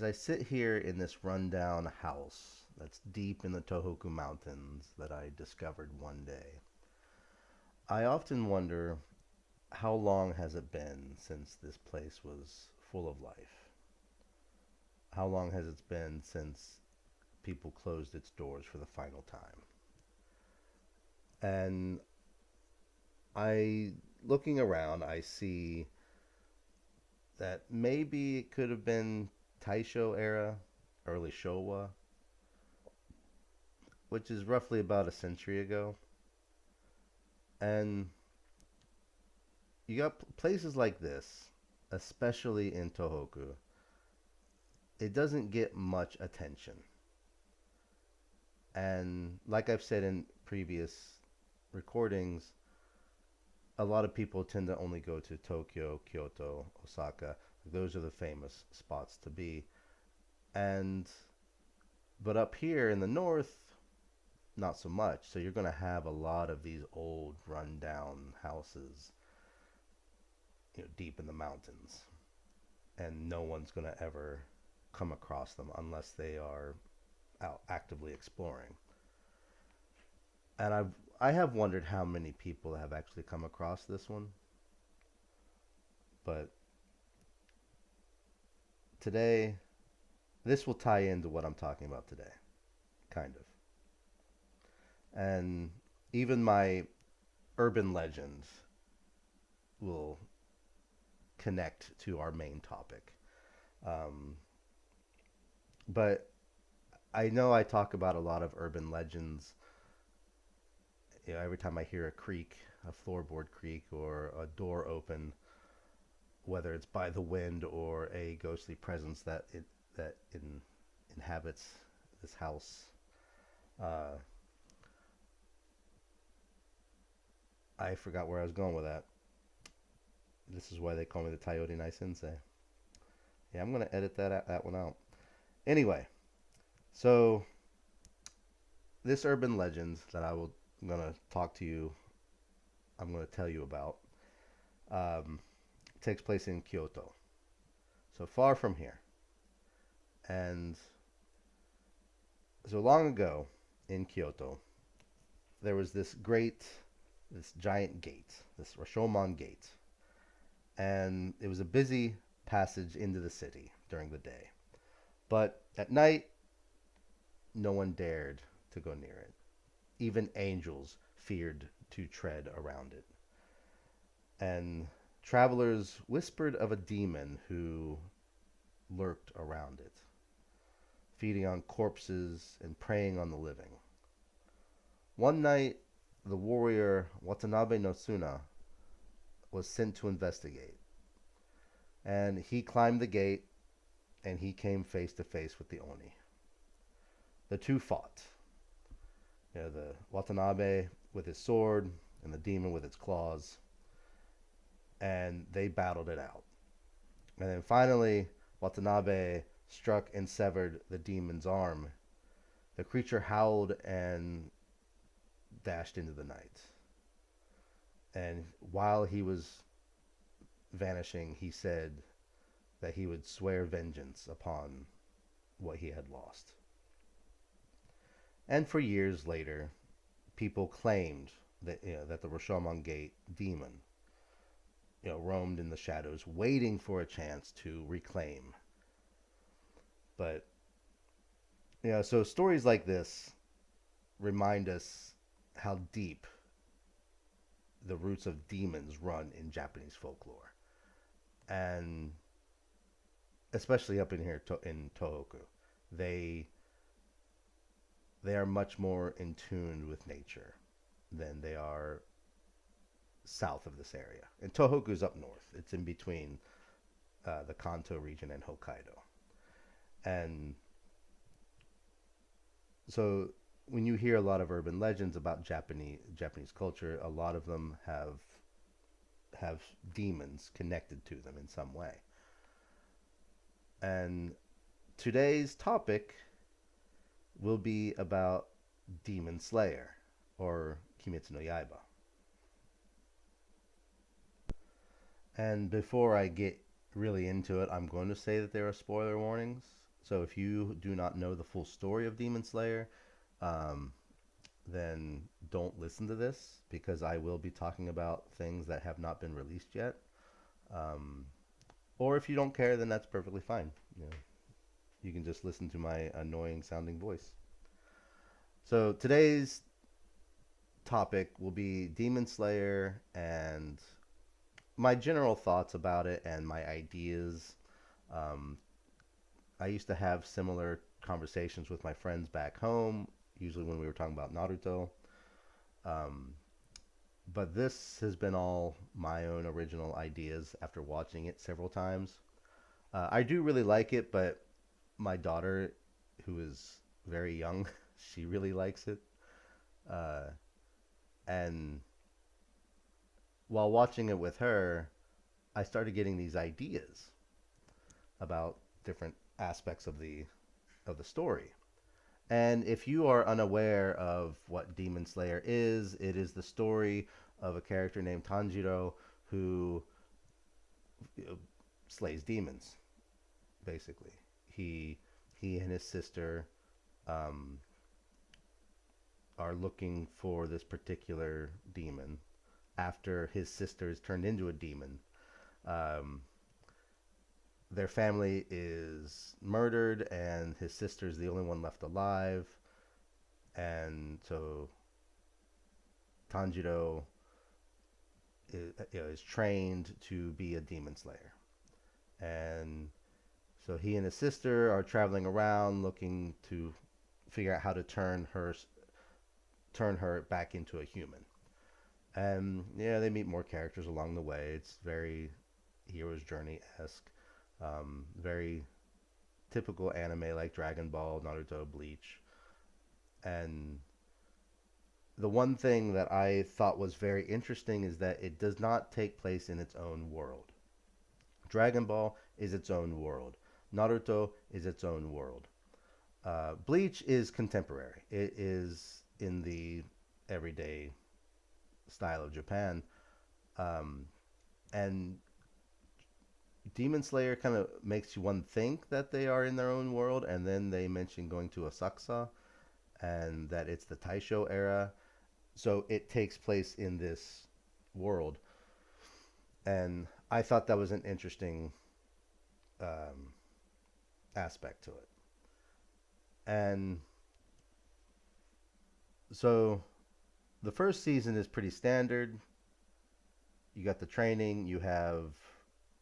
I sit here in this rundown house that's deep in the Tohoku Mountains that I discovered one day, I often wonder how long has it been since this place was full of life? How long has it been since people closed its doors for the final time? And I, looking around, I see that maybe it could have been Taisho era, early Showa, which is roughly about a century ago. And you got places like this, especially in Tohoku, it doesn't get much attention. And like I've said in previous recordings, a lot of people tend to only go to Tokyo, Kyoto, Osaka. Those are the famous spots to be. And but up here in the north, not so much. So you're going to have a lot of these old rundown houses, deep in the mountains, and no one's going to ever come across them unless they are out actively exploring. And I have wondered how many people have actually come across this one, but today this will tie into what I'm talking about today, kind of. And even my urban legends will connect to our main topic. Um, but I know I talk about a lot of urban legends. Every time I hear a creak, a floorboard creak, or a door open, whether it's by the wind or a ghostly presence that inhabits this house, uh, I forgot where I was going with that. This is why they call me the Coyote Nai Sensei. Yeah, I'm gonna edit that one out. Anyway, so this urban legend that I'm gonna talk to you, I'm gonna tell you about, um, takes place in Kyoto, so far from here. And so long ago in Kyoto, there was this giant gate, this Rashomon gate, and it was a busy passage into the city during the day. But at night, no one dared to go near it. Even angels feared to tread around it. And travelers whispered of a demon who lurked around it, feeding on corpses and preying on the living. One night, the warrior Watanabe no Suna was sent to investigate. And he climbed the gate and he came face to face with the Oni. The two fought. The Watanabe with his sword and the demon with its claws. And they battled it out. And then finally, Watanabe struck and severed the demon's arm. The creature howled and dashed into the night. And while he was vanishing, he said that he would swear vengeance upon what he had lost. And for years later, people claimed that the Rashomon Gate demon roamed in the shadows, waiting for a chance to reclaim. But so stories like this remind us how deep the roots of demons run in Japanese folklore, and especially up in here in Tohoku, they are much more in tune with nature than they are south of this area. And Tohoku is up north; it's in between the Kanto region and Hokkaido, and so when you hear a lot of urban legends about Japanese culture, a lot of them have demons connected to them in some way. And today's topic will be about Demon Slayer, or Kimetsu no Yaiba. And before I get really into it, I'm going to say that there are spoiler warnings. So if you do not know the full story of Demon Slayer, um, then don't listen to this because I will be talking about things that have not been released yet. Um, or if you don't care, then that's perfectly fine. You know, you can just listen to my annoying sounding voice. So today's topic will be Demon Slayer and my general thoughts about it and my ideas. Um, I used to have similar conversations with my friends back home, usually when we were talking about Naruto. Um, but this has been all my own original ideas after watching it several times. I do really like it, but my daughter, who is very young, she really likes it. Uh, and while watching it with her, I started getting these ideas about different aspects of the story. And if you are unaware of what Demon Slayer is, it is the story of a character named Tanjiro who, you know, slays demons. Basically, he he and his sister um, are looking for this particular demon after his sister is turned into a demon. Um, their family is murdered, and his sister is the only one left alive. And so Tanjiro is trained to be a demon slayer, and so he and his sister are traveling around looking to figure out how to turn her back into a human. And yeah, they meet more characters along the way. It's very hero's journey esque, very typical anime like Dragon Ball, Naruto, Bleach. And the one thing that I thought was very interesting is that it does not take place in its own world. Dragon Ball is its own world. Naruto is its own world. Bleach is contemporary. It is in the everyday style of Japan. Um, and Demon Slayer kind of makes you one think that they are in their own world, and then they mention going to Asakusa and that it's the Taisho era. So it takes place in this world. And I thought that was an interesting um, aspect to it. And so the first season is pretty standard. You got the training, you have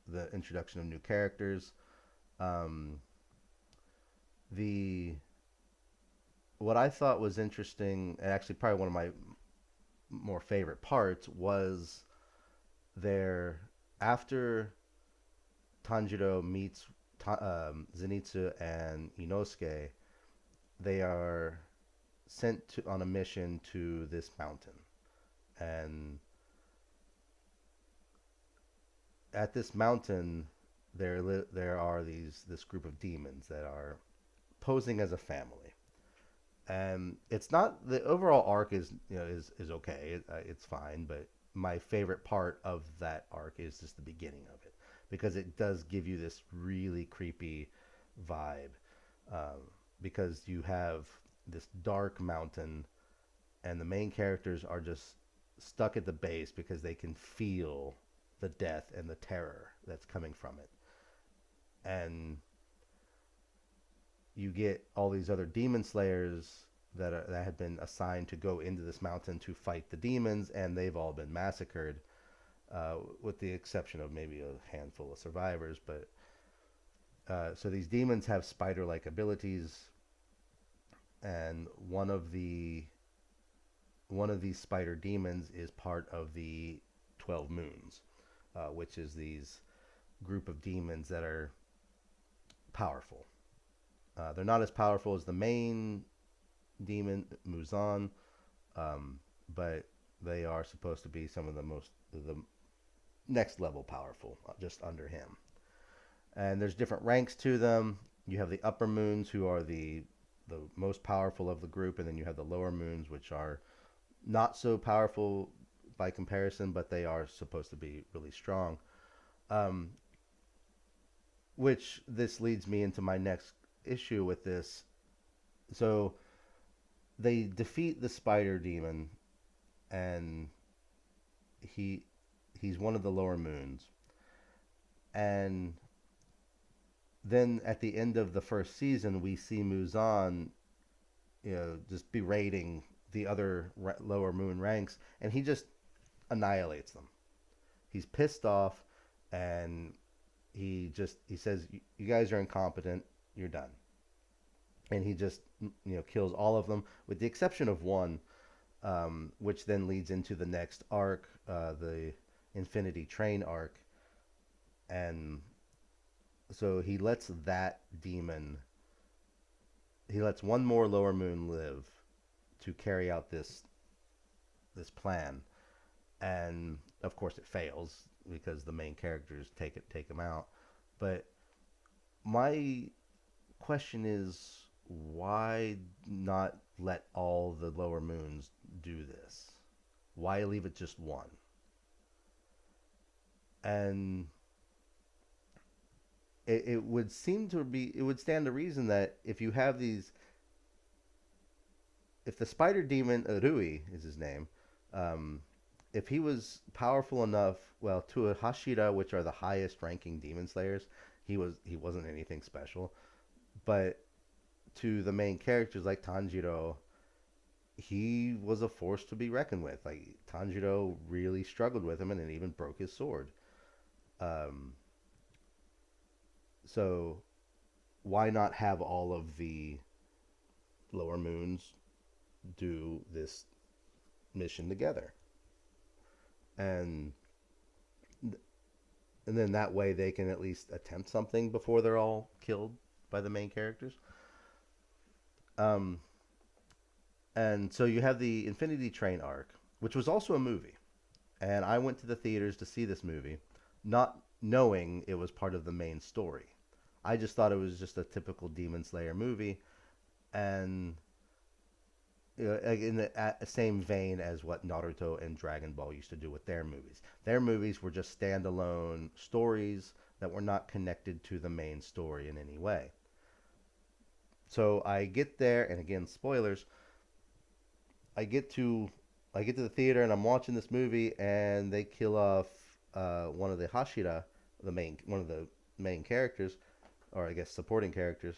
the introduction of new characters. Um, the what I thought was interesting, and actually probably one of my more favorite parts, was there after Tanjiro meets Zenitsu and Inosuke, they are sent on a mission to this mountain, and at this mountain there are this group of demons that are posing as a family. And it's not, the overall arc is, is okay. It's fine, but my favorite part of that arc is just the beginning of it, because it does give you this really creepy vibe. Because you have this dark mountain, and the main characters are just stuck at the base because they can feel the death and the terror that's coming from it. And you get all these other demon slayers that had been assigned to go into this mountain to fight the demons, and they've all been massacred, with the exception of maybe a handful of survivors. But so these demons have spider-like abilities, and one of these spider demons is part of the 12 moons, which is these group of demons that are powerful. They're not as powerful as the main demon, Muzan, but they are supposed to be some of the next level powerful, just under him. And there's different ranks to them. You have the upper moons, who are the most powerful of the group, and then you have the lower moons, which are not so powerful by comparison, but they are supposed to be really strong. Which this leads me into my next issue with this. So they defeat the spider demon, and he he's one of the lower moons. And then at the end of the first season, we see Muzan, just berating the other lower moon ranks, and he just annihilates them. He's pissed off, and he says, "You guys are incompetent. You're done." And he just kills all of them, with the exception of one, which then leads into the next arc, the Infinity Train arc, and so he lets that demon, he lets one more lower moon live to carry out this plan, and of course it fails because the main characters take him out. But my question is, why not let all the lower moons do this? Why leave it just one? And it would seem to be, it would stand to reason that if you have these, if the spider demon, Rui is his name, if he was powerful enough, well, to a Hashira, which are the highest ranking demon slayers, he wasn't anything special. But to the main characters like Tanjiro, he was a force to be reckoned with. Like, Tanjiro really struggled with him, and then even broke his sword. Um, so why not have all of the lower moons do this mission together? And and then that way they can at least attempt something before they're all killed by the main characters. Um, and so you have the Infinity Train arc, which was also a movie. And I went to the theaters to see this movie, not knowing it was part of the main story. I just thought it was just a typical Demon Slayer movie, and in the same vein as what Naruto and Dragon Ball used to do with their movies. Their movies were just standalone stories that were not connected to the main story in any way. So I get there, and again, spoilers. I get to I get to the theater, and I'm watching this movie, and they kill off one of the Hashira, one of the main characters, or I guess supporting characters,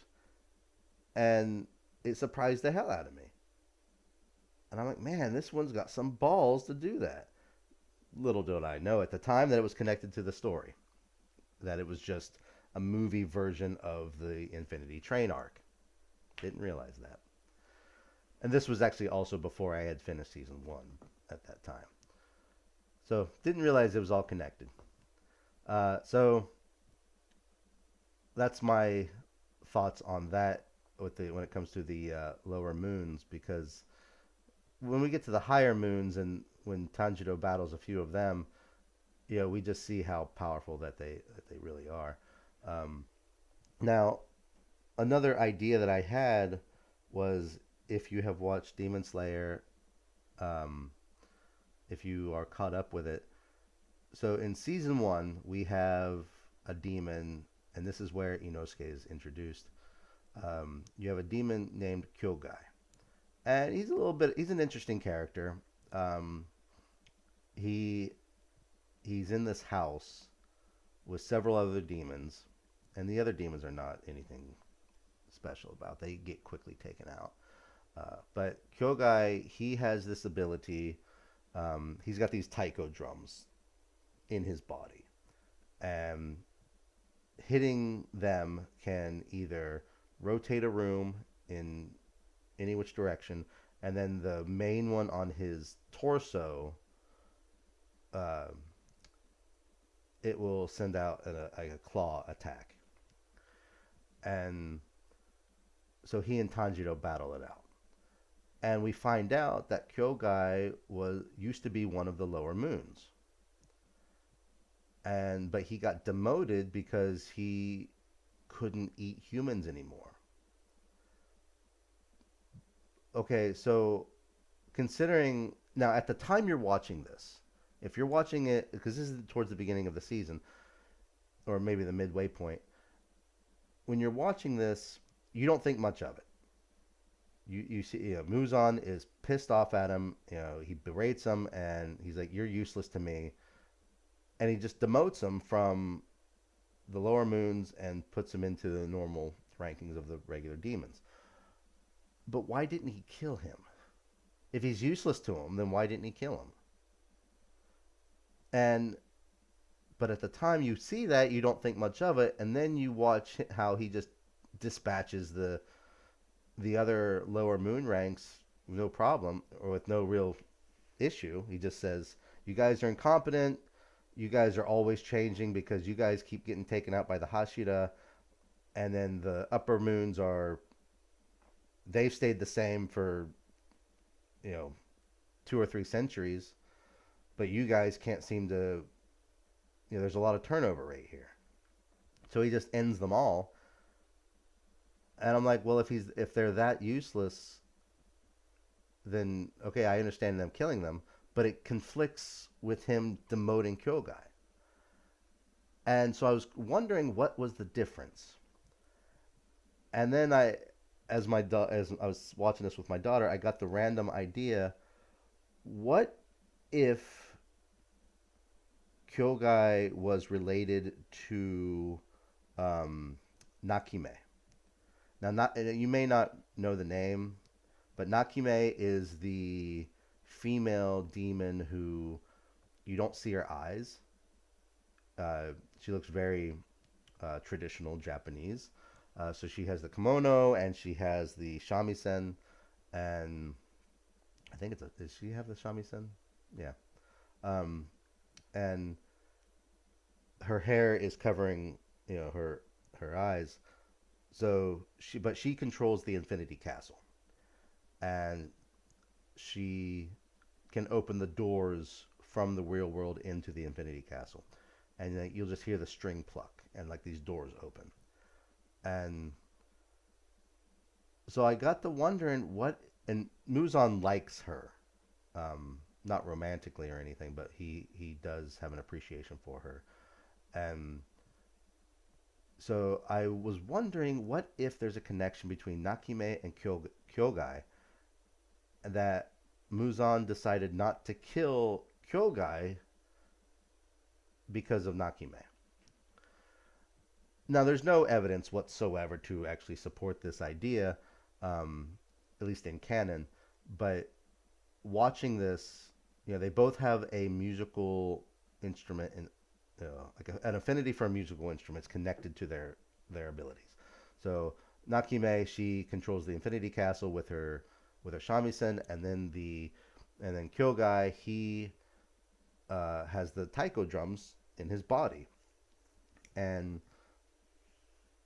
and it surprised the hell out of me. And I'm like, man, this one's got some balls to do that. Little did I know at the time that it was connected to the story, that it was just a movie version of the Infinity Train arc. Didn't realize that. And this was actually also before I had finished season 1 at that time. So didn't realize it was all connected. So that's my thoughts on that when it comes to the lower moons, because when we get to the higher moons and when Tanjiro battles a few of them, we just see how powerful that they really are. Now, another idea that I had was, if you have watched Demon Slayer, if you are caught up with it. So in season 1, we have a demon, and this is where Inosuke is introduced. You have a demon named Kyogai. And he's an interesting character. He's in this house with several other demons, and the other demons are not anything special about. They get quickly taken out. But Kyogai, he has this ability. He's got these taiko drums in his body, and hitting them can either rotate a room in any which direction, and then the main one on his torso, it will send out a claw attack. And so he and Tanjiro battle it out. And we find out that Kyogai used to be one of the lower moons. But he got demoted because he couldn't eat humans anymore. Okay, so considering now, at the time you're watching this, if you're watching it, because this is towards the beginning of the season, or maybe the midway point, when you're watching this, you don't think much of it. You see, Muzan is pissed off at him. He berates him, and he's like, "You're useless to me," and he just demotes him from the lower moons and puts him into the normal rankings of the regular demons. But why didn't he kill him? If he's useless to him, then why didn't he kill him? And but at the time you see that, you don't think much of it, and then you watch how he just dispatches the other lower moon ranks no problem or with no real issue. He just says, "You guys are incompetent. You guys are always changing because you guys keep getting taken out by the Hashira." And then the upper moons they've stayed the same for, you know, 2 or 3 centuries, but you guys can't seem to, there's a lot of turnover rate here. So he just ends them all. And I'm like, well, if they're that useless, then okay, I understand them killing them, but it conflicts with him demoting Kyogai. And so I was wondering what was the difference. And then as I was watching this with my daughter, I got the random idea: what if Kyogai was related to Nakime? Now, not you may not know the name, but Nakime is the female demon who you don't see her eyes. She looks very traditional Japanese. So she has the kimono and she has the shamisen, and I think does she have the shamisen? Yeah. Um, and her hair is covering, her eyes. So she controls the Infinity Castle, and she can open the doors from the real world into the Infinity Castle, and you'll just hear the string pluck, and like these doors open, and so I got to wondering and Muzan likes her, not romantically or anything, but he does have an appreciation for her, and so I was wondering what if there's a connection between Nakime and Kyogai, that Muzan decided not to kill Kyogai because of Nakime. Now, there's no evidence whatsoever to actually support this idea, at least in canon, but watching this, they both have a musical instrument and like an affinity for musical instruments connected to their abilities. So Nakime, she controls the Infinity Castle with her shamisen, and then Kyogai, he has the taiko drums in his body, and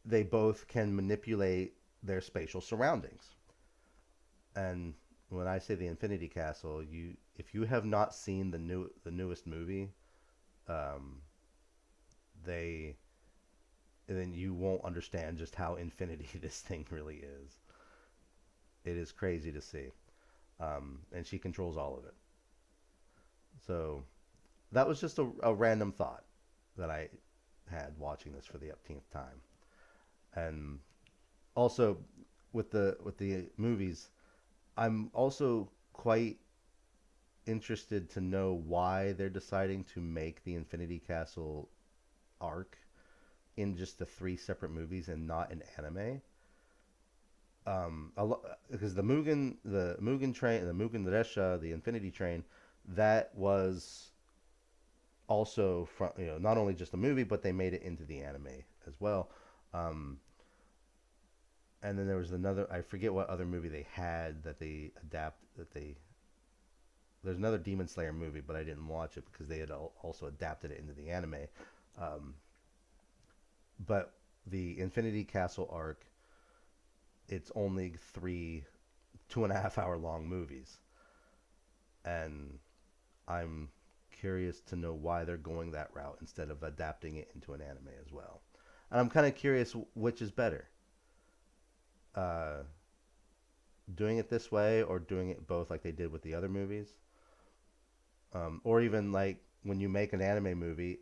they both can manipulate their spatial surroundings. And when I say the Infinity Castle, if you have not seen the newest movie, then you won't understand just how infinity this thing really is. It is crazy to see, and she controls all of it. So that was just a random thought that I had watching this for the upteenth time. And also with the movies, I'm also quite interested to know why they're deciding to make the Infinity Castle arc in just the 3 separate movies and not an anime. Because the Mugen train, the Mugen Resha, the Infinity Train, that was also from, not only just a movie, but they made it into the anime as well. And then there was another, I forget what other movie they had that they there's another Demon Slayer movie, but I didn't watch it because they had also adapted it into the anime. But the Infinity Castle arc, it's only 3 2.5 hour long movies, and I'm curious to know why they're going that route instead of adapting it into an anime as well. And I'm kind of curious which is better, doing it this way or doing it both like they did with the other movies, or even like when you make an anime movie,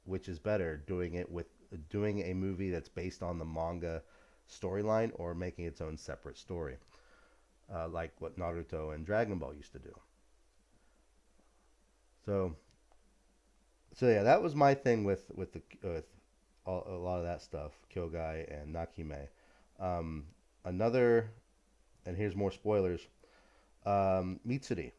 which is better, doing a movie that's based on the manga storyline or making its own separate story, like what Naruto and Dragon Ball used to do. So, so yeah, that was my thing with a lot of that stuff, Kyogai and Nakime. Um, Another, and here's more spoilers. Mitsuri.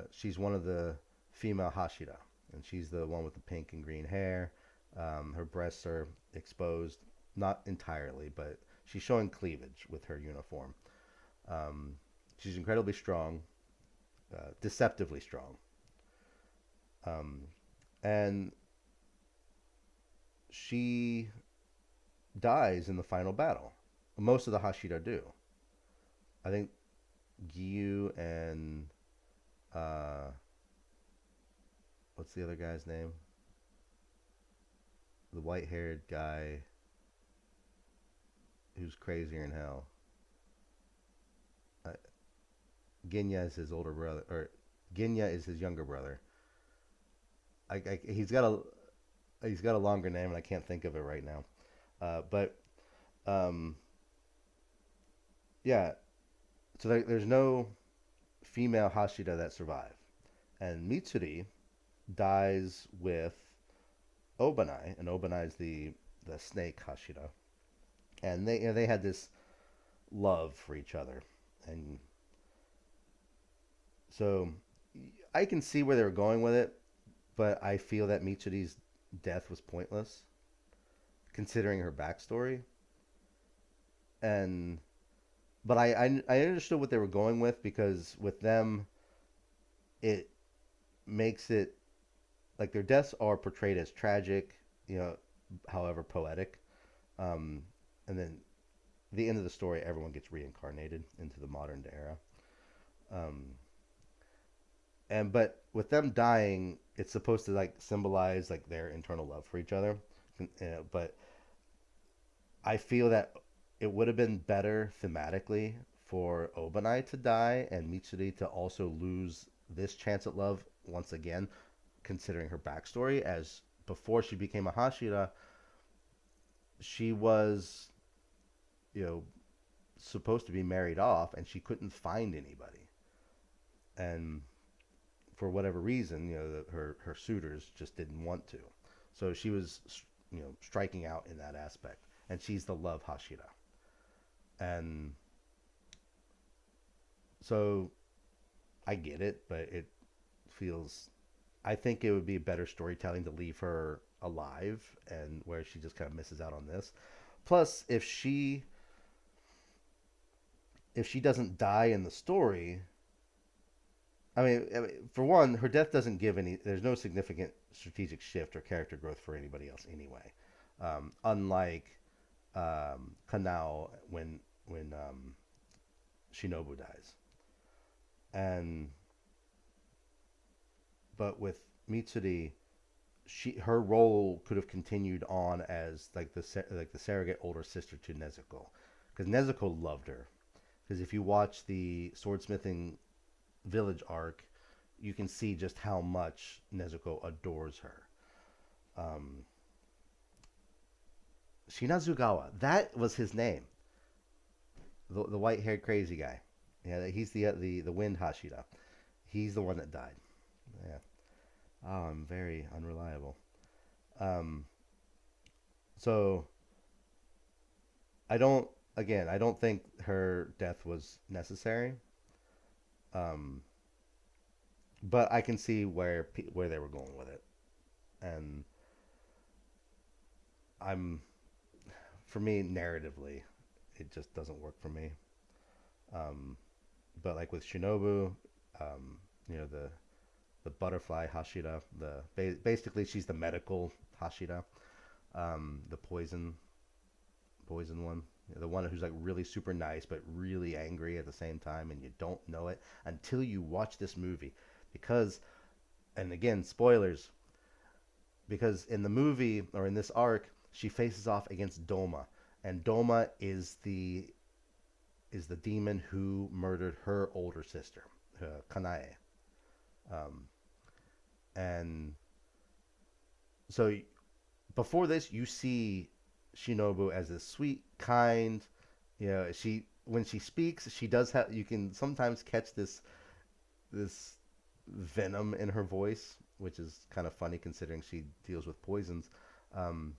She's one of the female Hashira, and she's the one with the pink and green hair. Her breasts are exposed, not entirely, but she's showing cleavage with her uniform. Um, she's incredibly strong, deceptively strong, um, and she dies in the final battle. Most of the Hashira do. I think Giyu and uh, what's the other guy's name? The white-haired guy who's crazier in hell. Uh, Genya is his older brother, or Genya is his younger brother. He's got a longer name, and I can't think of it right now. But um, yeah, so there's no female Hashira that survive, and Mitsuri dies with Obanai, and Obanai is the snake Hashira, and they had this love for each other, and so I can see where they were going with it, but I feel that Mitsuri's death was pointless considering her backstory, and but I understood what they were going with because with them it makes it like their deaths are portrayed as tragic, you know, however poetic, um, and then the end of the story, everyone gets reincarnated into the modern era. Um, and but with them dying, it's supposed to like symbolize like their internal love for each other. But I feel that it would have been better thematically for Obanai to die and Mitsuri to also lose this chance at love once again, considering her backstory. As before she became a Hashira, she was, you know, supposed to be married off, and she couldn't find anybody. And for whatever reason, you know, her suitors just didn't want to. So she was, you know, striking out in that aspect, and she's the love Hashira. And so I get it, but it feels. I think it would be better storytelling to leave her alive, and where she just kind of misses out on this. Plus, if she doesn't die in the story, I mean, for one, her death doesn't give any. There's no significant strategic shift or character growth for anybody else anyway. Unlike Kanao when Shinobu dies, and but with Mitsuri, her role could have continued on as like the surrogate older sister to Nezuko, because Nezuko loved her. Because if you watch the swordsmithing village arc, you can see just how much Nezuko adores her. Um, Shinazugawa, that was his name. The white haired crazy guy. Yeah, he's the wind Hashira. He's the one that died. Yeah. Oh, I'm very unreliable. Um, so I don't. Again, I don't think her death was necessary. Um, but I can see where they were going with it, and I'm for me narratively, it just doesn't work for me. Um, but like with Shinobu, you know the butterfly Hashira, basically she's the medical Hashira, the poison one, the one who's like really super nice but really angry at the same time, and you don't know it until you watch this movie, because, and again spoilers, because in the movie or in this arc she faces off against Doma, and Doma is the demon who murdered her older sister, Kanae. Um, and so before this, you see Shinobu as this sweet, kind. She when she speaks, she does have. You can sometimes catch this venom in her voice, which is kind of funny considering she deals with poisons. Um,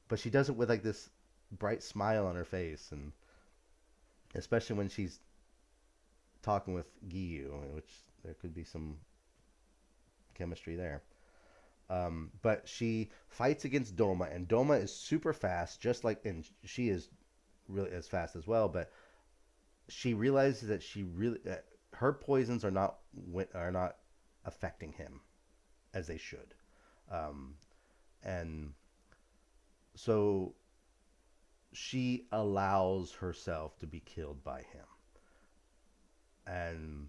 but she does it with like this bright smile on her face, and especially when she's talking with Giyu, which there could be some chemistry there. But she fights against Doma, and Doma is super fast, just like, and she is really as fast as well. But she realizes that her poisons are not affecting him as they should, um, and so she allows herself to be killed by him, and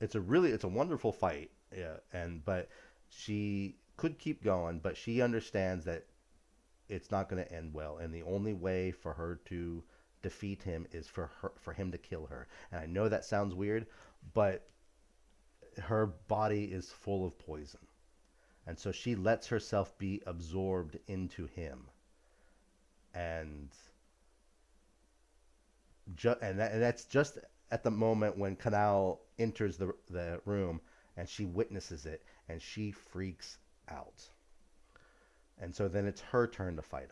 it's a wonderful fight. Yeah, but she could keep going, but she understands that it's not going to end well, and the only way for her to defeat him is for him to kill her. And I know that sounds weird, but her body is full of poison, and so she lets herself be absorbed into him, and that's just at the moment when Kanao enters the room, and she witnesses it, and she freaks out. And so then it's her turn to fight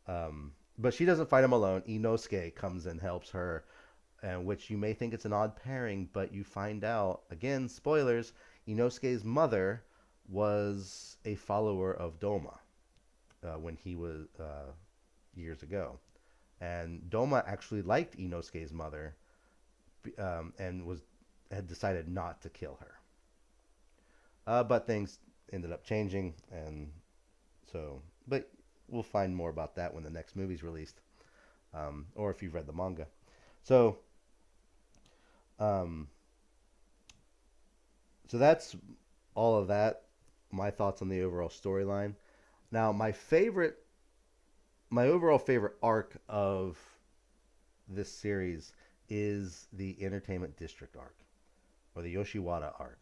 him. But she doesn't fight him alone. Inosuke comes and helps her, and which you may think it's an odd pairing, but you find out, again, spoilers, Inosuke's mother was a follower of Doma when he was years ago. And Doma actually liked Inosuke's mother, and had decided not to kill her. But things ended up changing, and so, but we'll find more about that when the next movie's released, or if you've read the manga. So, um, so that's all of that. My thoughts on the overall storyline. Now, my overall favorite arc of this series is the Entertainment District arc, or the Yoshiwara arc,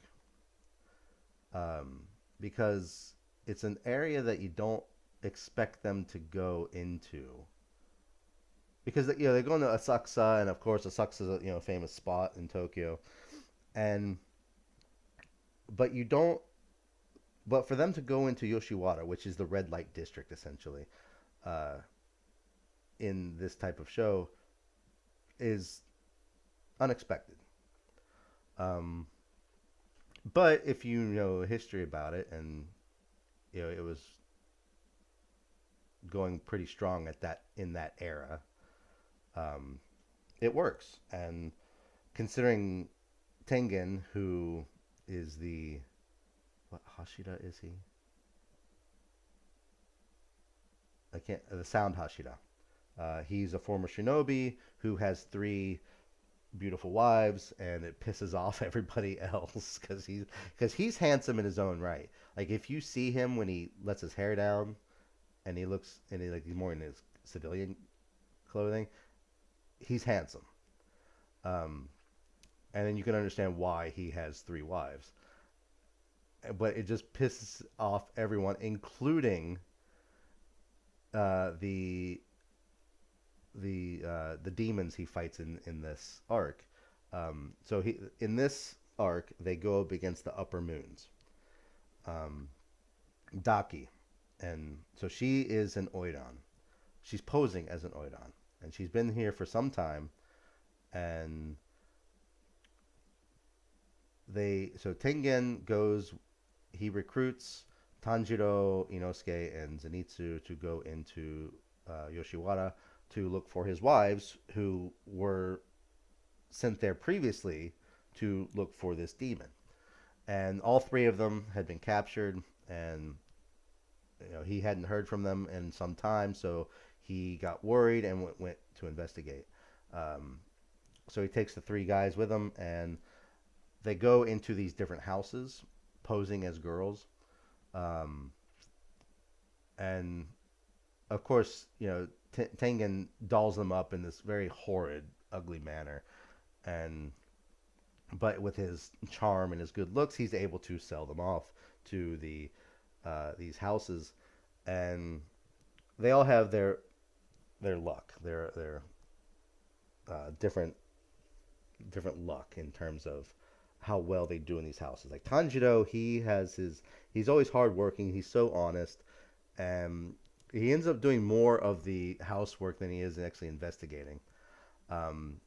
because it's an area that you don't expect them to go into, because they go into Asakusa, and of course Asakusa is a famous spot in Tokyo, and but you don't but for them to go into Yoshiwara, which is the red light district essentially, uh, in this type of show, is unexpected. Um, but if you know history about it, and it was going pretty strong at that in that era, um, it works. And considering Tengen, who is what Hashira is he? I can't the sound Hashira. He's a former shinobi who has three beautiful wives, and it pisses off everybody else because he's handsome in his own right. Like, if you see him when he lets his hair down, and he's more in his civilian clothing, he's handsome. Um, and then you can understand why he has three wives. But it just pisses off everyone, including the demons he fights in this arc. So in this arc they go up against the upper moons, um, Daki, and so she is an Oiran. She's posing as an Oiran, and she's been here for some time. And Tengen goes. He recruits Tanjiro, Inosuke, and Zenitsu to go into Yoshiwara to look for his wives, who were sent there previously to look for this demon. And all three of them had been captured, and he hadn't heard from them in some time, so he got worried and went to investigate. So he takes the three guys with him, and they go into these different houses, posing as girls, and of course, Tengen dolls them up in this very horrid, ugly manner, and but with his charm and his good looks, he's able to sell them off to these houses, and they all have their luck, their different luck in terms of how well they do in these houses. Like Tanjiro, he's always hardworking. He's so honest, and he ends up doing more of the housework than he is actually investigating. Um,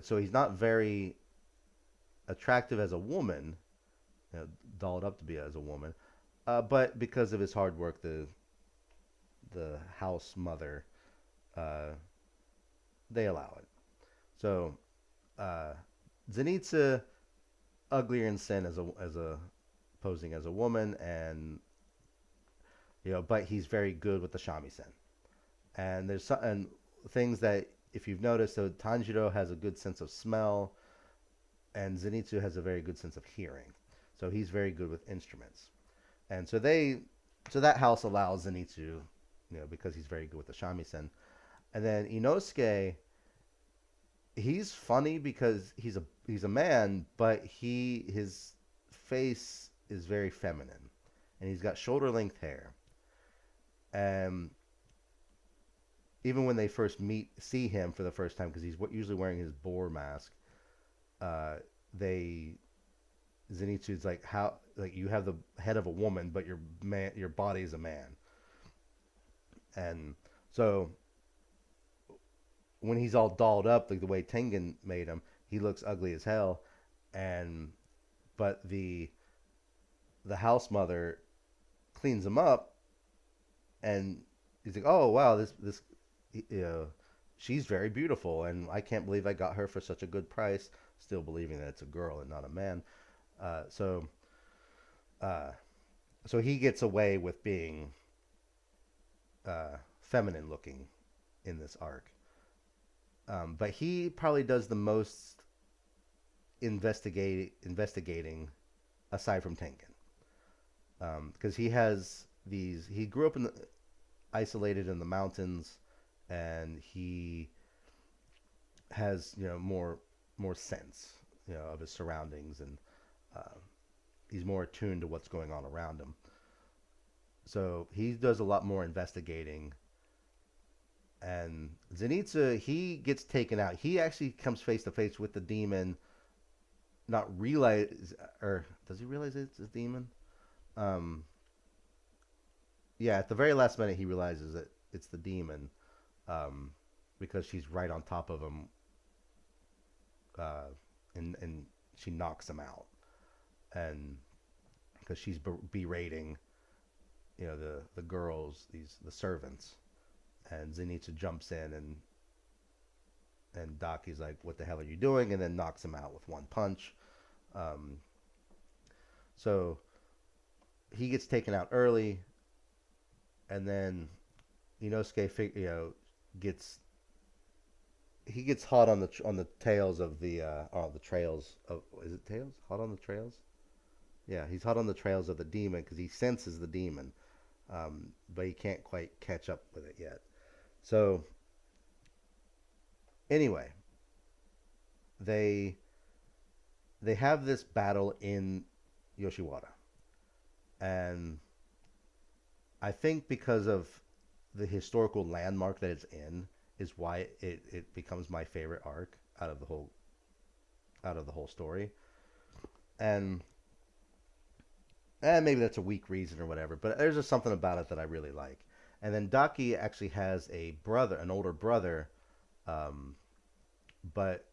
so he's not very attractive as a woman, you know, dolled up to be as a woman, but because of his hard work, the house mother, uh, they allow it. So uh, Zenitsu, uglier in sin as a posing as a woman, and but he's very good with the shamisen. And there's some and things that if you've noticed, so Tanjiro has a good sense of smell, and Zenitsu has a very good sense of hearing. So he's very good with instruments. And so that house allows Zenitsu, because he's very good with the shamisen. And then Inosuke, he's funny because he's a man, but his face is very feminine, and he's got shoulder length hair. And even when they first see him for the first time, because he's usually wearing his boar mask, uh, they Zenitsu's like, how, like, you have the head of a woman, but your body is a man. And so when he's all dolled up, like the way Tengen made him, he looks ugly as hell. And but the house mother cleans him up, and he's like, oh wow, this she's very beautiful, and I can't believe I got her for such a good price. Still believing that it's a girl and not a man. Uh, so uh, so he gets away with being feminine looking in this arc. But he probably does the most investigating aside from Tengen, because he grew up isolated in the mountains, and he has more sense of his surroundings, and uh, he's more attuned to what's going on around him. So he does a lot more investigating. And Zenitsu, he gets taken out. He actually comes face to face with the demon, not realize, or does he realize it's a demon? Um, yeah, at the very last minute, he realizes that it's the demon, um, because she's right on top of him, uh, and she knocks him out, and because she's berating, the girls, the servants, and Zenitsu jumps in, and Daki's like, "What the hell are you doing?" and then knocks him out with one punch. Um, so he gets taken out early, and then Inosuke, gets he gets hot on the tails of the trails of, is it tails? Hot on the trails? Yeah, he's hot on the trails of the demon because he senses the demon, but he can't quite catch up with it yet. So anyway, they they have this battle in Yoshiwara, and I think because of the historical landmark that it's in is why it becomes my favorite arc out of the whole story. And maybe that's a weak reason or whatever, but there's just something about it that I really like. And then Daki actually has a brother, an older brother, um, but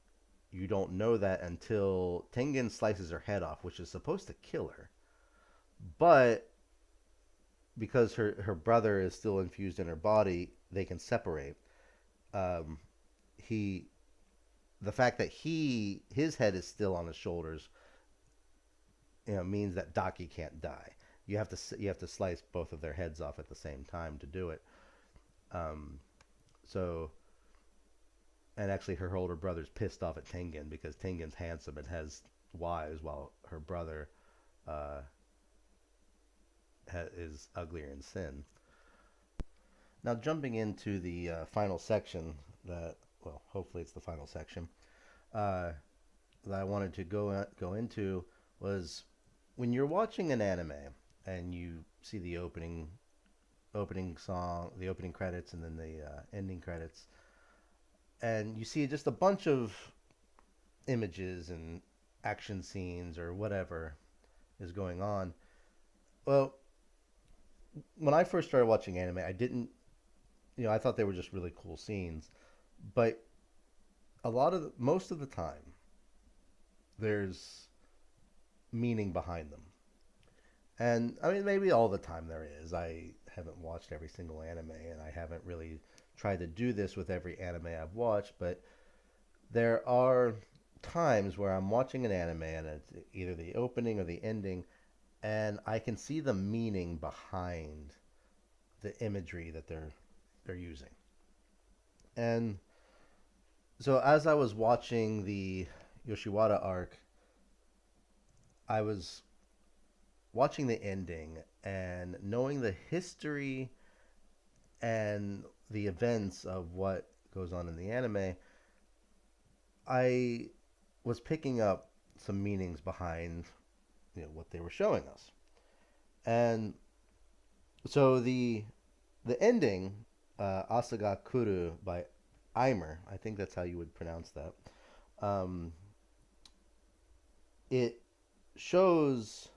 you don't know that until Tengen slices her head off, which is supposed to kill her. But because her brother is still infused in her body, they can separate. Um, he the fact that his head is still on his shoulders, means that Daki can't die. You have to slice both of their heads off at the same time to do it. Um, so and actually her older brother's pissed off at Tengen because Tengen's handsome and has wives, while her brother uh, is uglier in sin. Now jumping into the final section hopefully it's the final section uh, that I wanted to go into was when you're watching an anime and you see the opening opening song, the opening credits, and then the ending credits, and you see just a bunch of images and action scenes or whatever is going on. Well, when I first started watching anime, I didn't, I thought they were just really cool scenes, but most of the time, there's meaning behind them. And I mean, maybe all the time there is. I haven't watched every single anime, and I haven't really tried to do this with every anime I've watched, but there are times where I'm watching an anime and it's either the opening or the ending, and I can see the meaning behind the imagery that they're using. And so as I was watching the Yoshiwara arc, I was watching the ending and knowing the history and the events of what goes on in the anime, I was picking up some meanings behind what they were showing us. And so the ending, Asaga Kuru by Eimer, I think that's how you would pronounce that. Um, it shows.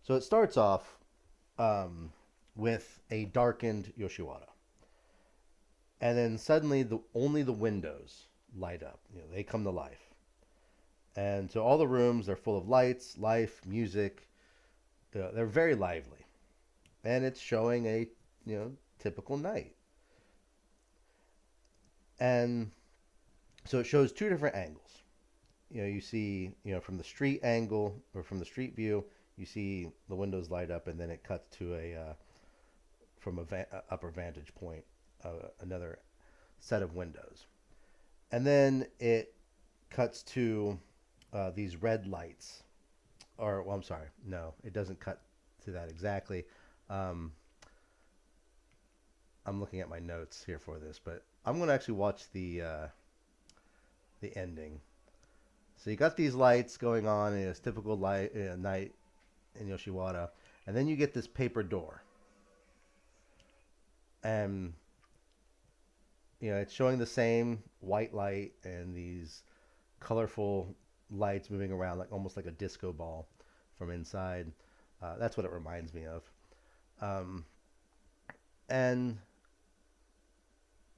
So it starts off with a darkened Yoshiwara, and then suddenly only the windows light up. They come to life, and so all the rooms are full of lights, life, music. They're very lively, and it's showing a typical night. And so it shows two different angles. You see, from the street angle or from the street view, you see the windows light up, and then it cuts to from a upper vantage point, another set of windows, and then it cuts to these red lights. Or, well, I'm sorry, no, it doesn't cut to that exactly. Um, I'm looking at my notes here for this, but I'm going to actually watch the ending. So you got these lights going on in this typical night in Yoshiwara, and then you get this paper door, and it's showing the same white light and these colorful lights moving around, like almost like a disco ball from inside. That's what it reminds me of. Um, and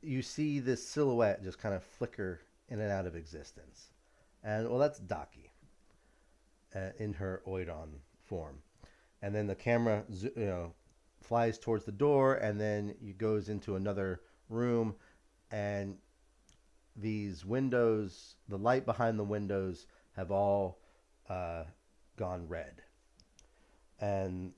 you see this silhouette just kind of flicker in and out of existence. And, well, that's Daki in her Oidon form. And then the camera, flies towards the door, and then it goes into another room, and these windows, the light behind the windows, have all gone red. And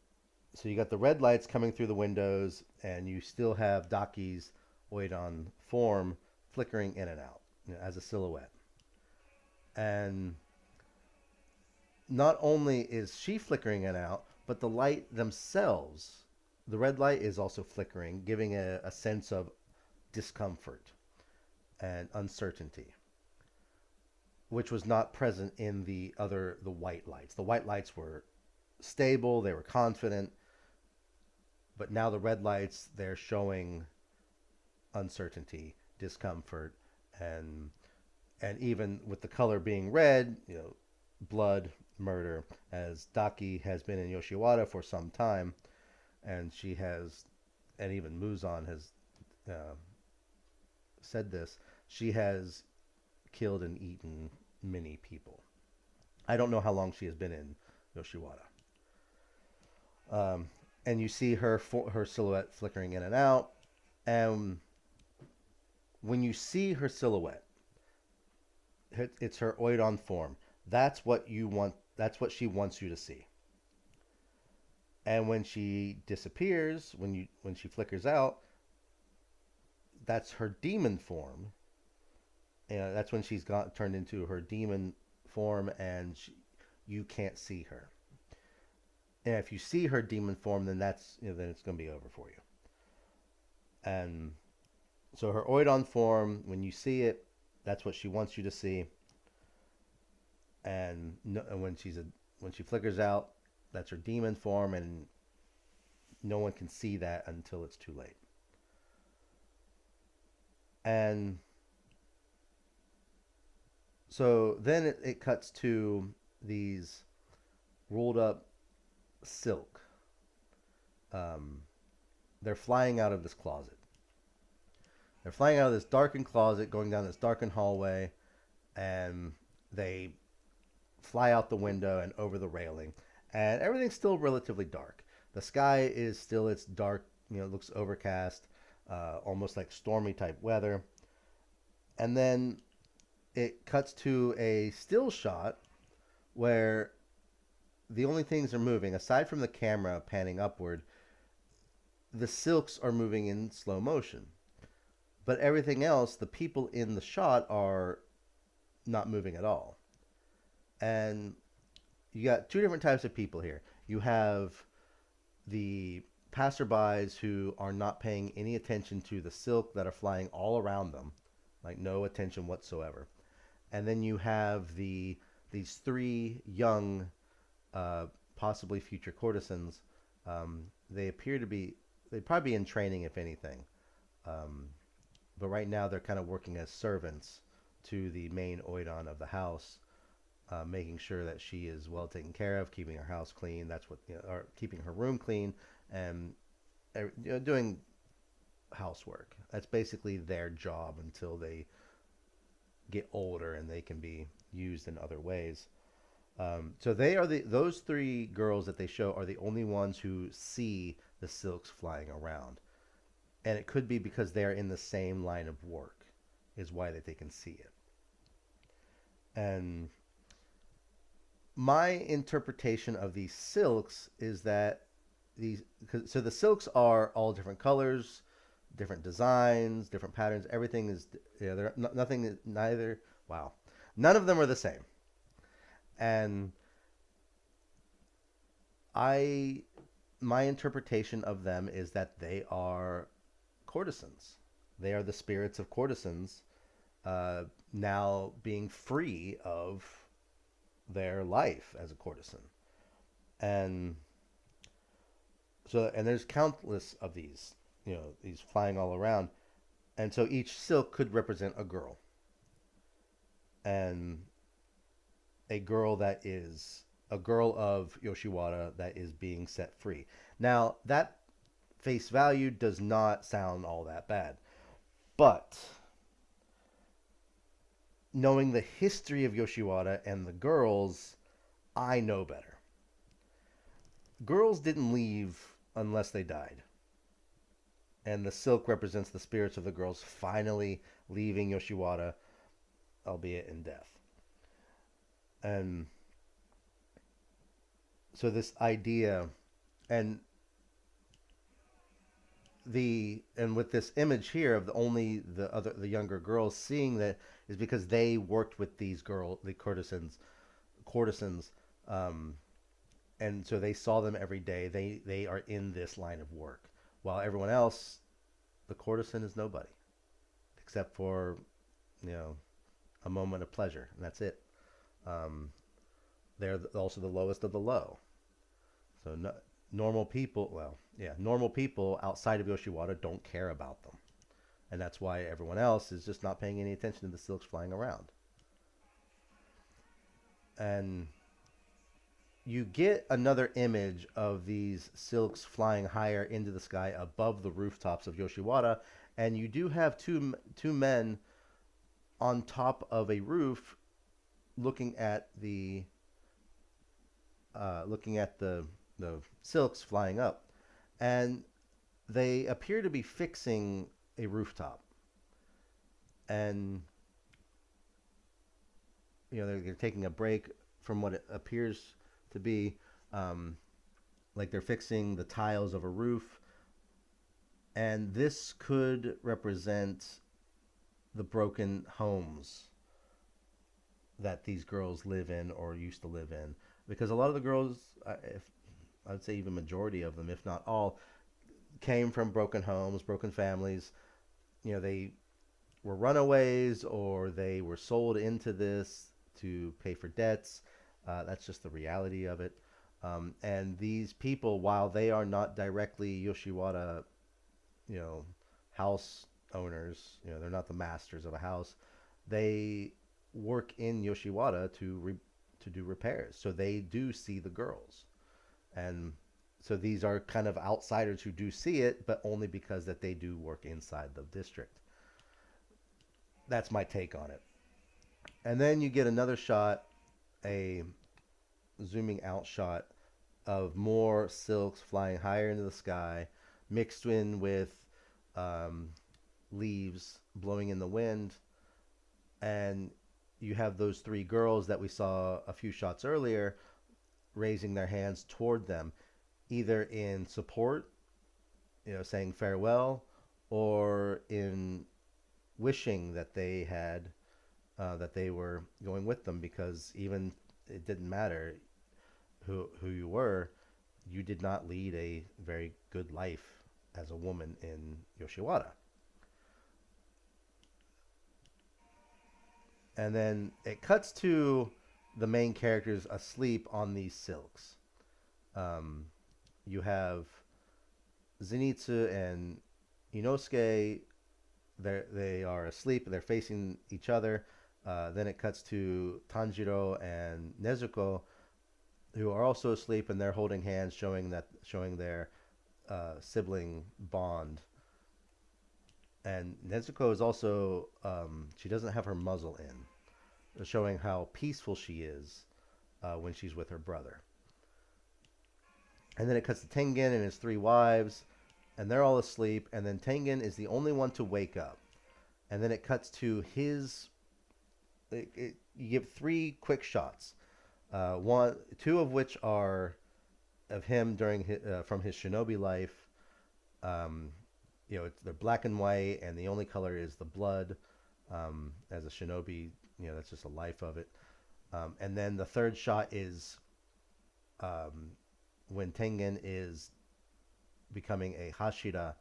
so you got the red lights coming through the windows, and you still have Daki's Oidon form flickering in and out as a silhouette. And not only is she flickering in and out, but the light themselves, the red light is also flickering, giving a sense of discomfort and uncertainty, which was not present in the white lights. The white lights were stable, they were confident, but now the red lights, they're showing uncertainty, discomfort, and even with the color being red, blood, murder, as Daki has been in Yoshiwara for some time, and and even Muzan has said this, she has killed and eaten many people. I don't know how long she has been in Yoshiwara. And you see her silhouette flickering in and out, and when you see her silhouette, it's her Oidon form. That's what you want. That's what she wants you to see. And when she disappears, when she flickers out, that's her demon form. And that's when she's turned into her demon form, and you can't see her. And if you see her demon form, then then it's going to be over for you. And so her Oidon form, when you see it, that's what she wants you to see. And when she flickers out, that's her demon form, and no one can see that until it's too late. And so then it cuts to these rolled up silk. Um, they're flying out of this closet. They're flying out of this darkened closet, going down this darkened hallway, and they fly out the window and over the railing. And everything's still relatively dark. The sky is still it's dark, looks overcast, almost like stormy type weather. And then it cuts to a still shot where the only things are moving, aside from the camera panning upward, the silks are moving in slow motion. But everything else, the people in the shot are not moving at all. And you got two different types of people here. You have the passerbys who are not paying any attention to the silk that are flying all around them, like no attention whatsoever. And then you have these three young, possibly future courtesans. They appear to be they'd probably be in training if anything, but right now they're kind of working as servants to the main oidon of the house, making sure that she is well taken care of, keeping her house clean. That's what or keeping her room clean, and doing housework. That's basically their job until they get older and they can be used in other ways. So they are those three girls that they show are the only ones who see the silks flying around, and it could be because they are in the same line of work, is why that they can see it. And my interpretation of these silks is that so the silks are all different colors, different designs, different patterns. Everything is they're nothing neither. Wow, none of them are the same. And I my interpretation of them is that they are courtesans. They are the spirits of courtesans, now being free of their life as a courtesan. And and there's countless of these, these flying all around. And so each silk could represent a girl. And a girl that is a girl of Yoshiwara that is being set free. Now, that face value does not sound all that bad. But knowing the history of Yoshiwara and the girls, I know better. Girls didn't leave unless they died. And the silk represents the spirits of the girls finally leaving Yoshiwara, albeit in death. And so this idea and with this image here of the younger girls seeing that is because they worked with the courtesans, and so they saw them every day. They are in this line of work, while everyone else, the courtesan is nobody, except for a moment of pleasure, and that's it. They're also the lowest of the low. So normal people, normal people outside of Yoshiwara don't care about them. And that's why everyone else is just not paying any attention to the silks flying around. And you get another image of these silks flying higher into the sky above the rooftops of Yoshiwara, and you do have two men on top of a roof looking at the silks flying up, and they appear to be fixing a rooftop, and they're taking a break from what it appears to be like they're fixing the tiles of a roof, and this could represent the broken homes that these girls live in or used to live in, because a lot of the girls, if I'd say even majority of them, if not all, came from broken homes, broken families. They were runaways or they were sold into this to pay for debts. That's just the reality of it. And these people, while they are not directly Yoshiwara, you know, house owners, they're not the masters of a house. They work in Yoshiwara to do repairs, so they do see the girls, and so these are kind of outsiders who do see it, but only because that they do work inside the district. That's my take on it. And then you get another shot, a zooming out shot of more silks flying higher into the sky, mixed in with um, leaves blowing in the wind, and you have those three girls that we saw a few shots earlier raising their hands toward them, either in support, saying farewell, or in wishing that they had that they were going with them, because even it didn't matter who you were, you did not lead a very good life as a woman in Yoshiwara. And then it cuts to the main characters asleep on these silks. Um, you have Zenitsu and Inosuke. They are asleep. They're facing each other. Then it cuts to Tanjiro and Nezuko, who are also asleep, and they're holding hands, showing their sibling bond. And Nezuko is also she doesn't have her muzzle in, showing how peaceful she is when she's with her brother. And then it cuts to Tengen and his three wives, and they're all asleep. And then Tengen is the only one to wake up. And then it cuts to his. You give three quick shots, two of which are of him during from his shinobi life. Um, they're black and white, and the only color is the blood. As a shinobi, that's just a life of it. And then the third shot is when Tengen is becoming a Hashira,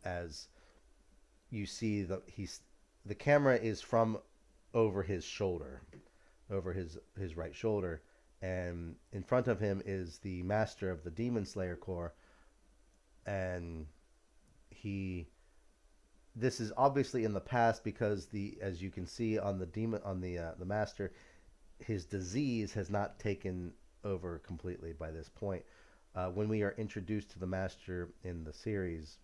as you see the camera is from over his shoulder, over his right shoulder, and in front of him is the master of the Demon Slayer Corps, and this is obviously in the past, because as you can see on the master, his disease has not taken over completely by this point. When we are introduced to the master in the series,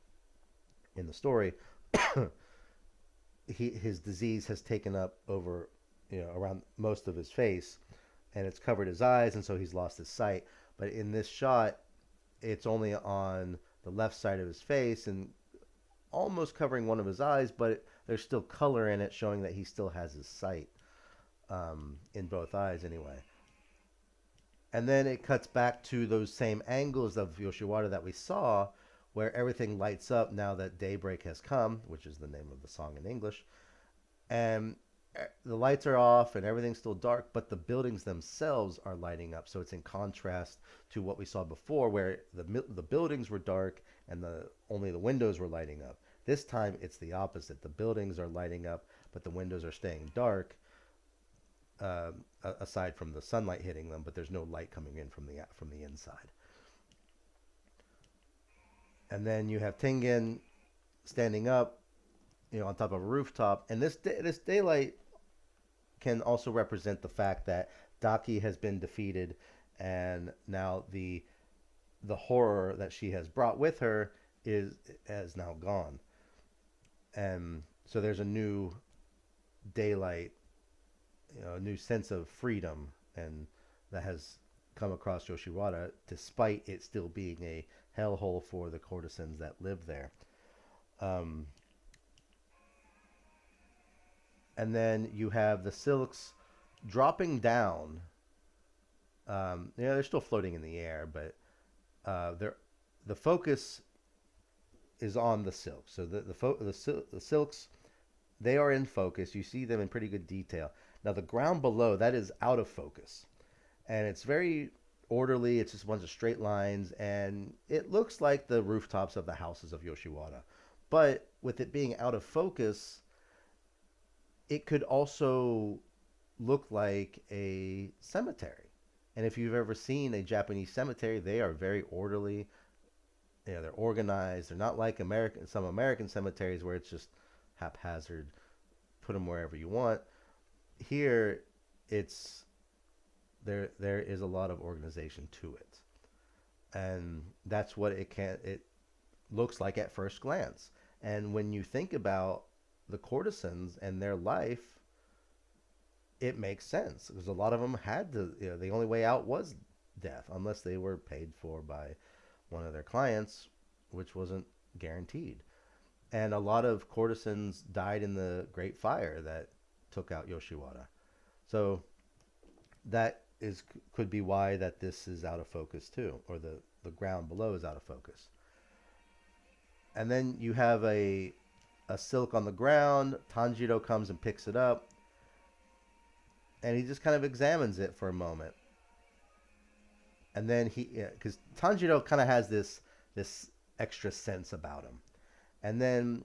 in the story, his disease has taken up over, around most of his face, and it's covered his eyes, and so he's lost his sight. But in this shot, it's only on the left side of his face and almost covering one of his eyes, but there's still color in it, showing that he still has his sight, in both eyes anyway. And then it cuts back to those same angles of Yoshiwara that we saw, where everything lights up now that daybreak has come, which is the name of the song in English. And the lights are off and everything's still dark, but the buildings themselves are lighting up. So it's in contrast to what we saw before, where the buildings were dark and only the windows were lighting up. This time it's the opposite. The buildings are lighting up, but the windows are staying dark, aside from the sunlight hitting them, but there's no light coming in from the inside. And then you have Tengen standing up, on top of a rooftop, and this daylight can also represent the fact that Daki has been defeated, and now the horror that she has brought with her has now gone, and so there's a new daylight, a new sense of freedom, and that has come across Yoshiwara, despite it still being a hellhole for the courtesans that live there. And then you have the silks dropping down. They're still floating in the air, but the focus is on the silks. So the silks, they are in focus. You see them in pretty good detail. Now the ground below, that is out of focus, and it's very orderly. It's just a bunch of straight lines, and it looks like the rooftops of the houses of Yoshiwara. But with it being out of focus, it could also look like a cemetery. And if you've ever seen a Japanese cemetery, they are very orderly. They're organized. They're not like some American cemeteries where it's just haphazard, put them wherever you want. Here, it's there is a lot of organization to it, and that's what it looks like at first glance. And when you think about the courtesans and their life, it makes sense because a lot of them had to. The only way out was death, unless they were paid for by one of their clients, which wasn't guaranteed. And a lot of courtesans died in the Great Fire that took out Yoshiwara. So that is could be why that this is out of focus too, or the ground below is out of focus. And then you have a silk on the ground. Tanjiro comes and picks it up, and he just kind of examines it for a moment. And then because Tanjiro kind of has this extra sense about him, and then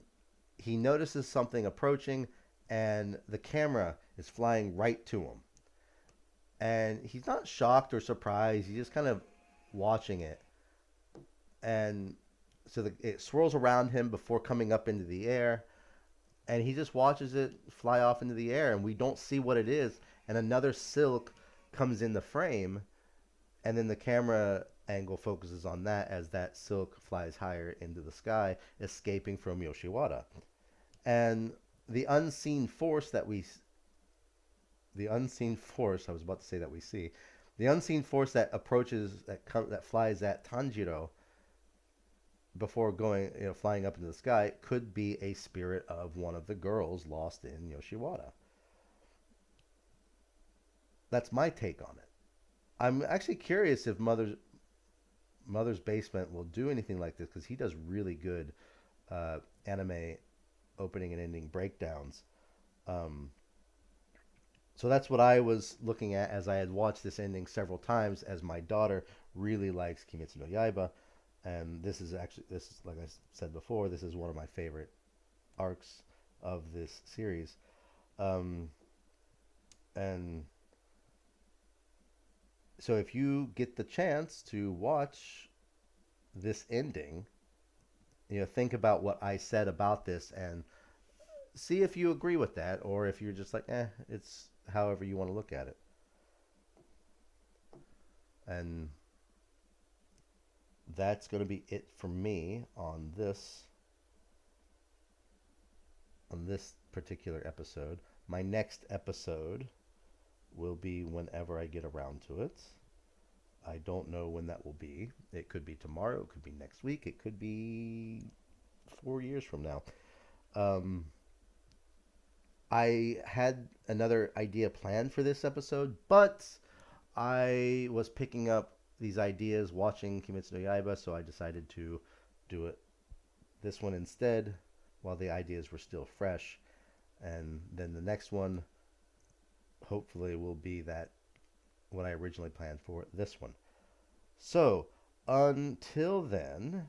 he notices something approaching, and the camera is flying right to him. And he's not shocked or surprised. He's just kind of watching it. And so it swirls around him before coming up into the air. And he just watches it fly off into the air. And we don't see what it is. And another silk comes in the frame. And then the camera angle focuses on that as that silk flies higher into the sky, escaping from Yoshiwara. And the unseen force that we the unseen force I was about to say that we see the unseen force that approaches that flies at Tanjiro before going flying up into the sky could be a spirit of one of the girls lost in Yoshiwara. That's my take on it. I'm actually curious if Mother's Basement will do anything like this, because he does really good anime opening and ending breakdowns. So that's what I was looking at as I had watched this ending several times, as my daughter really likes Kimetsu no Yaiba. And this is like I said before, this is one of my favorite arcs of this series. And so if you get the chance to watch this ending, think about what I said about this and see if you agree with that, or if you're just like, it's however you want to look at it. And that's going to be it for me on this particular episode. My next episode will be whenever I get around to it. I don't know when that will be. It could be tomorrow, it could be next week, it could be 4 years from now. I had another idea planned for this episode, but I was picking up these ideas watching Kimetsu no Yaiba, so I decided to do this one instead while the ideas were still fresh. And then the next one hopefully will be what I originally planned for this one. So until then,